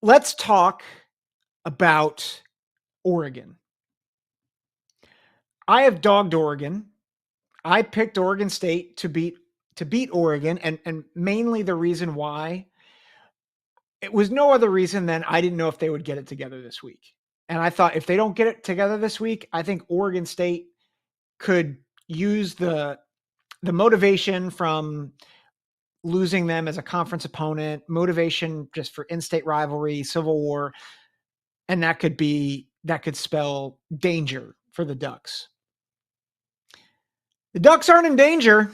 Let's talk about Oregon. I have dogged Oregon. I picked Oregon State to beat Oregon, and mainly the reason why it was no other reason than I didn't know if they would get it together this week. And I thought if they don't get it together this week, I think Oregon State could use the motivation from losing them as a conference opponent, motivation just for in-state rivalry, civil war, and that could spell danger for the Ducks. The Ducks aren't in danger.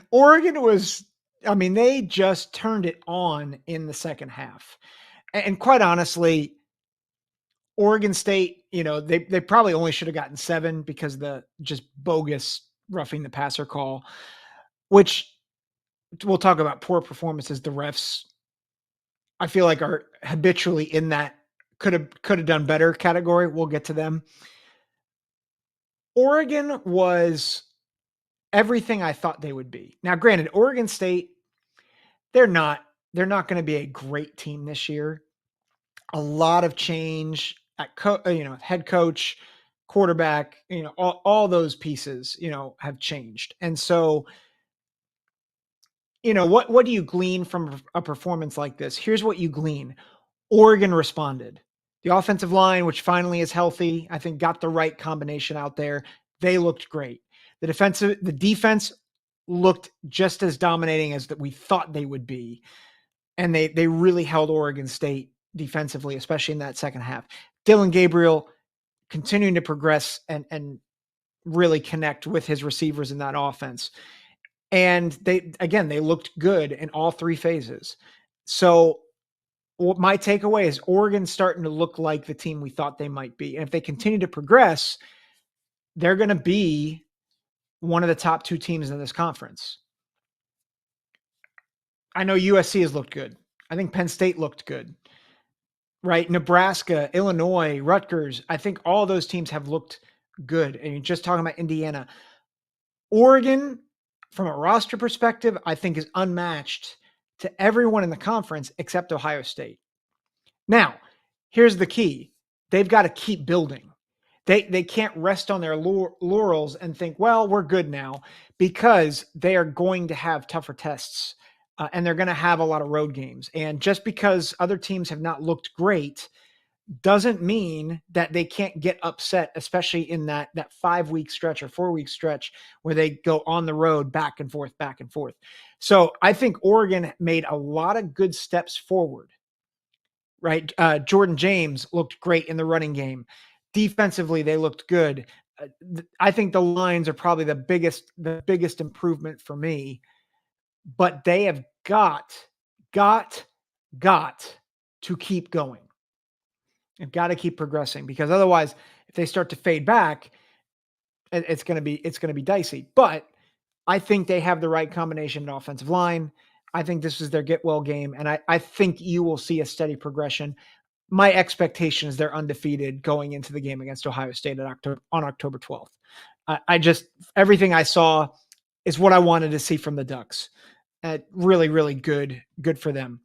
Oregon was, I mean, they just turned it on in the second half. And quite honestly, Oregon State, they probably only should have gotten 7 because of the just bogus roughing the passer call, which we'll talk about poor performances. The refs, I feel like, are habitually in that could have done better category. We'll get to them. Oregon was everything I thought they would be. Now, granted, Oregon State, they're not they're not going to be a great team this year. A lot of change at head coach, quarterback, all those pieces, have changed. And so, what do you glean from a performance like this? Here's what you glean. Oregon responded. The offensive line, which finally is healthy, I think got the right combination out there. They looked great. The defense looked just as dominating as that we thought they would be. And they really held Oregon State defensively, especially in that second half. Dillon Gabriel continuing to progress and really connect with his receivers in that offense. And they looked good in all 3 phases. So what my takeaway is Oregon starting to look like the team we thought they might be. And if they continue to progress, they're going to be one of the top 2 teams in this conference. I know USC has looked good. I think Penn State looked good, right? Nebraska, Illinois, Rutgers. I think all those teams have looked good. And you're just talking about Indiana. Oregon, from a roster perspective, I think is unmatched to everyone in the conference except Ohio State. Now, here's the key. They've got to keep building. They can't rest on their laurels and think, well, we're good now, because they are going to have tougher tests, and they're going to have a lot of road games. And just because other teams have not looked great doesn't mean that they can't get upset, especially in that 5-week stretch or 4-week stretch where they go on the road back and forth, back and forth. So I think Oregon made a lot of good steps forward, right? Jordan James looked great in the running game. Defensively, they looked good. I think the lines are probably the biggest improvement for me, but they have got to keep going. They've got to keep progressing, because otherwise, if they start to fade back, it's going to be dicey. But I think they have the right combination in offensive line. I think this is their get well game, and I think you will see a steady progression. My expectation is they're undefeated going into the game against Ohio State on October 12th. I just everything I saw is what I wanted to see from the Ducks. Really, really good for them.